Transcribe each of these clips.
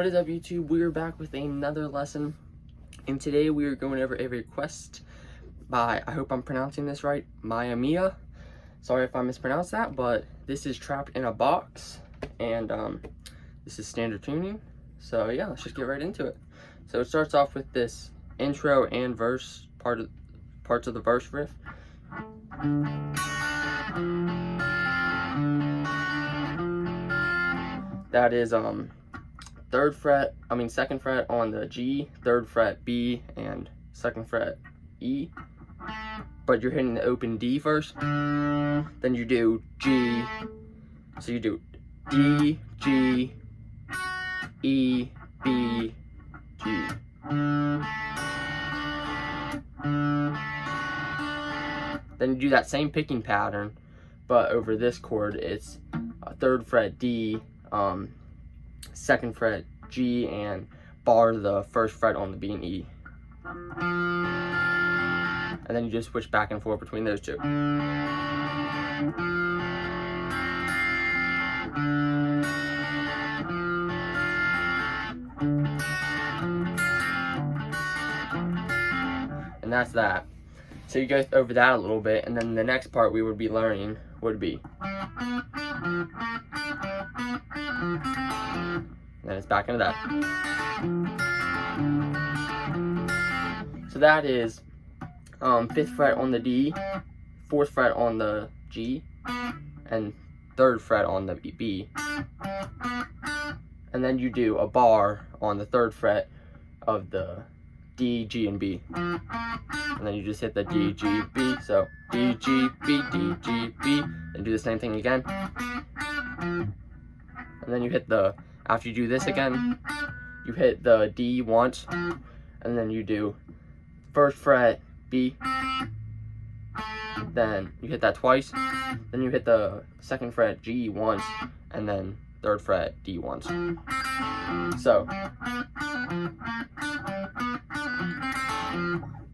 What is up, YouTube? We are back with another lesson, and today we are going over a request by, I hope I'm pronouncing this right, Maya Mia. Sorry if I mispronounced that, but this is Trapped in a Box, and this is standard tuning. So yeah, let's just get right into it. So it starts off with this intro and verse parts of the verse riff. That is second fret on the G, third fret B, and second fret E. But you're hitting the open D first. Then you do G. So you do D, G, E, B, G. Then you do that same picking pattern, but over this chord, it's third fret D, second fret G, and bar the first fret on the B and E. And then you just switch back and forth between those two. And that's that. So you go over that a little bit, and then the next part we would be learning would be. Then it's back into that. So that is 5th fret on the D, 4th fret on the G, and 3rd fret on the B. And then you do a bar on the 3rd fret of the D, G, and B. And then you just hit the D, G, B. So D, G, B, D, G, B. And do the same thing again. And then you hit the, after you do this again, you hit the D once. And then you do 1st fret B. Then you hit that twice. Then you hit the 2nd fret G once. And then 3rd fret D once. So.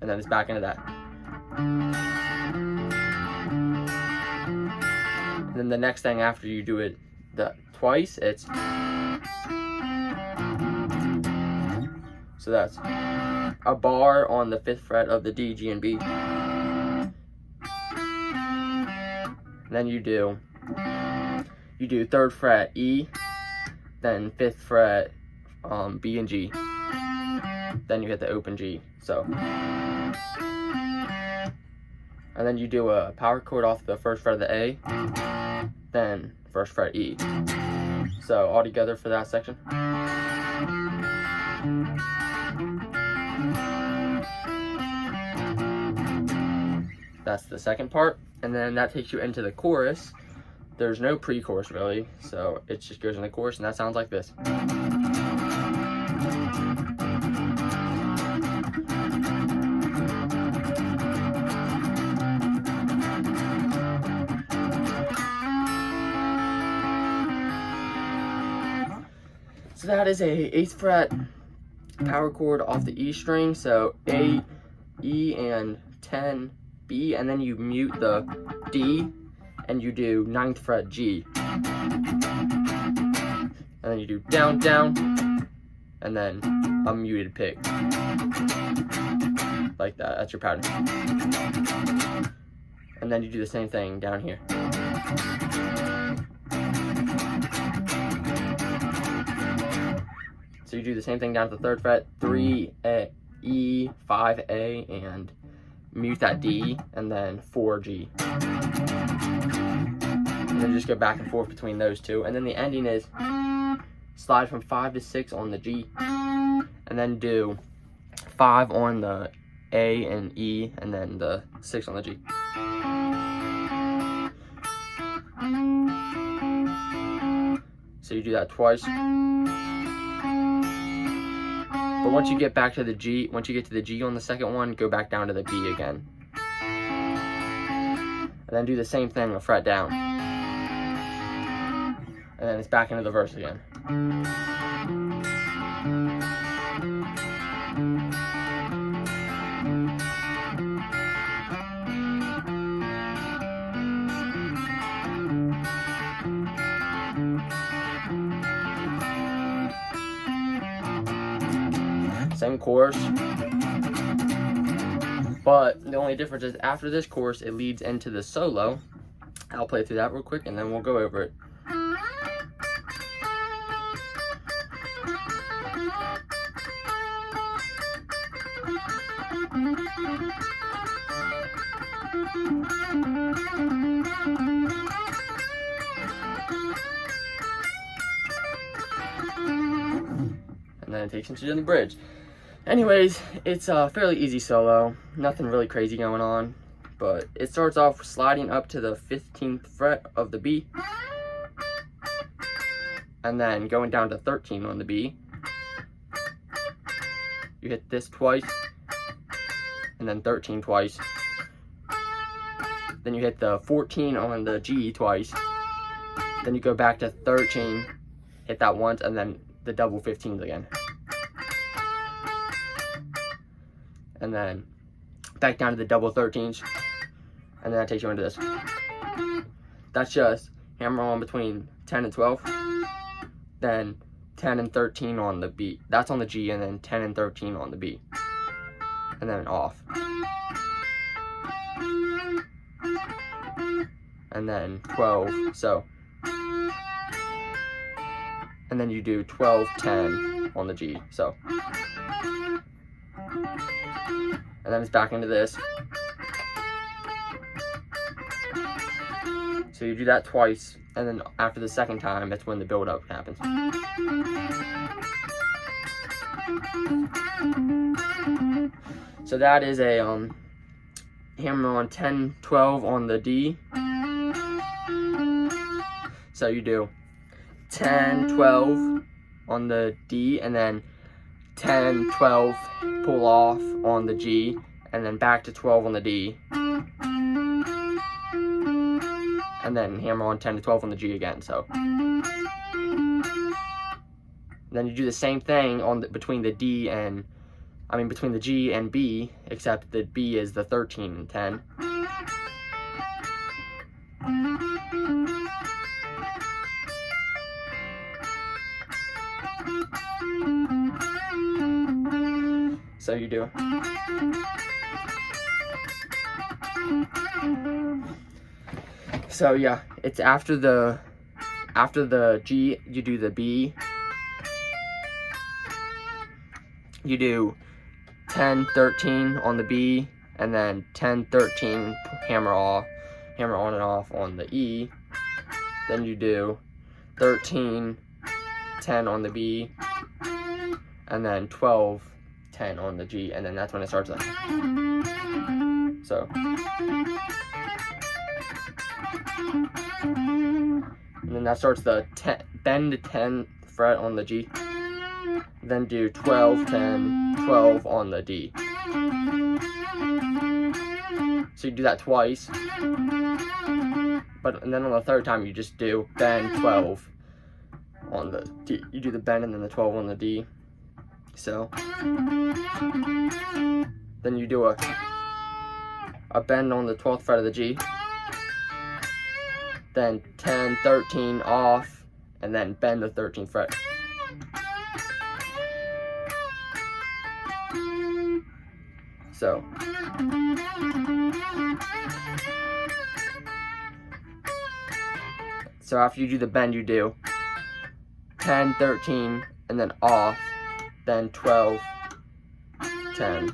And then it's back into that. And then the next thing after you do it twice, it's. So that's a bar on the 5th fret of the D, G, and B. And then you do 3rd fret E, then 5th fret B and G. Then you hit the open G. So. And then you do a power chord off the 1st fret of the A, then 1st fret E. So all together for that section. That's the second part, and then that takes you into the chorus. There's no pre-chorus really, so it just goes in the chorus, and that sounds like this. So that is a 8th fret power chord off the E string, so 8, E, and 10, B, and then you mute the D, and you do 9th fret G. And then you do down, down, and then a muted pick. Like that, that's your pattern. And then you do the same thing down here. So you do the same thing down to the 3rd fret, 3, A, E, 5, A, and mute that D, and then 4, G. And then just go back and forth between those two. And then the ending is slide from 5 to 6 on the G, and then do 5 on the A and E, and then the 6 on the G. So you do that twice. But once you get back to the G, once you get to the G on the second one, go back down to the B again. And then do the same thing, a fret down. And then it's back into the verse again. same chorus. But the only difference is after this chorus, it leads into the solo. I'll play through that real quick and then we'll go over it. And then it takes into the bridge. Anyways, it's a fairly easy solo, nothing really crazy going on, but it starts off sliding up to the 15th fret of the B, and then going down to 13 on the B. You hit this twice, and then 13 twice. Then you hit the 14 on the G twice. Then you go back to 13, hit that once, and then the double 15s again. And then back down to the double 13s, and then that takes you into this. That's just hammer on between 10 and 12, then 10 and 13 on the B. That's on the G, and then 10 and 13 on the B, and then off. And then 12, so. And then you do 12, 10 on the G, so. And then it's back into this. So you do that twice, and then after the second time, that's when the build-up happens. So that is a hammer on 10, 12 on the D. So you do 10, 12 on the D, and then 10, 12, pull off on the G, and then back to 12 on the D. And then hammer on 10 to 12 on the G again, so. Then you do the same thing on between the G and B, except the B is the 13 and 10. So you do. So yeah, it's after the G, you do the B. You do 10, 13 on the B, and then 10, 13 hammer on and off on the E. Then you do 13, 10 on the B, and then 12, 10 on the G, and then that's when it starts like. So. And then that starts the bend to 10 fret on the G. Then do 12, 10, 12 on the D. So you do that twice. And then on the third time you just do bend 12 on the D. You do the bend and then the 12 on the D. So then you do a bend on the 12th fret of the G. Then 10, 13 off, and then bend the 13th fret. So. So after you do the bend, you do 10, 13, and then off, then 12, 10.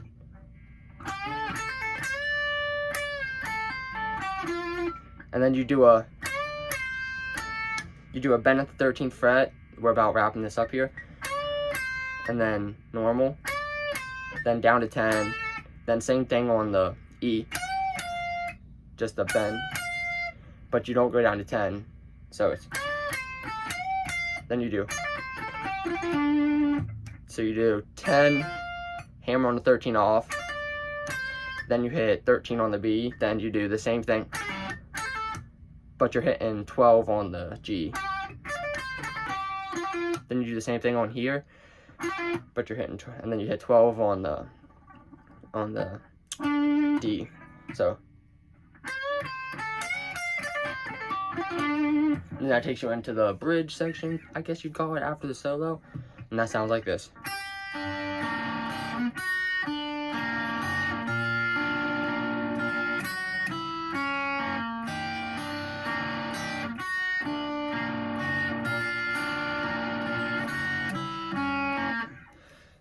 And then you do a bend at the 13th fret. We're about wrapping this up here. And then normal. Then down to 10. Then same thing on the E. Just a bend. But you don't go down to 10. So it's. Then you do. So you do 10, hammer on the 13 off. Then you hit 13 on the B. Then you do the same thing, but you're hitting 12 on the G. Then you do the same thing on here, but you're hitting, and then you hit 12 on the D. So, and that takes you into the bridge section, I guess you'd call it, after the solo, and that sounds like this.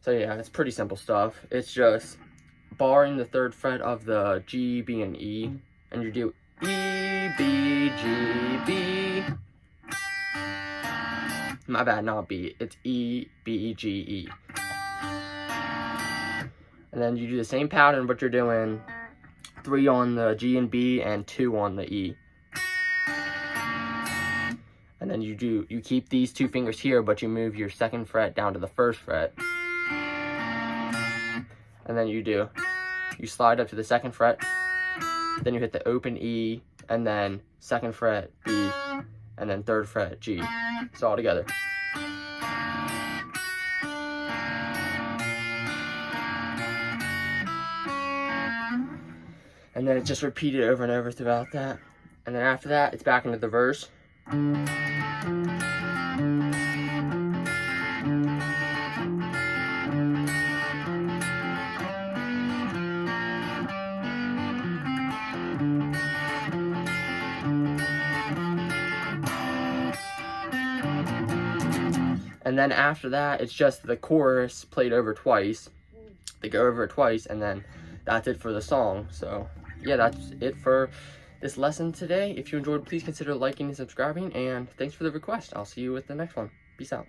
So yeah, it's pretty simple stuff. It's just barring the 3rd fret of the G, B, and E, and you do E, B, G, B. My bad, not B. It's E, B, G, E. And then you do the same pattern, but you're doing 3 on the G and B and 2 on the E. And then you keep these 2 fingers here, but you move your 2nd fret down to the 1st fret. And then you slide up to the 2nd fret, then you hit the open E, and then 2nd fret B, and then 3rd fret G. So all together. And then it's just repeated over and over throughout that. And then after that, it's back into the verse. And then after that, it's just the chorus played over twice. They go over it twice, and then that's it for the song. So yeah, that's it for this lesson today. If you enjoyed, please consider liking and subscribing, and thanks for the request. I'll see you with the next one. Peace out.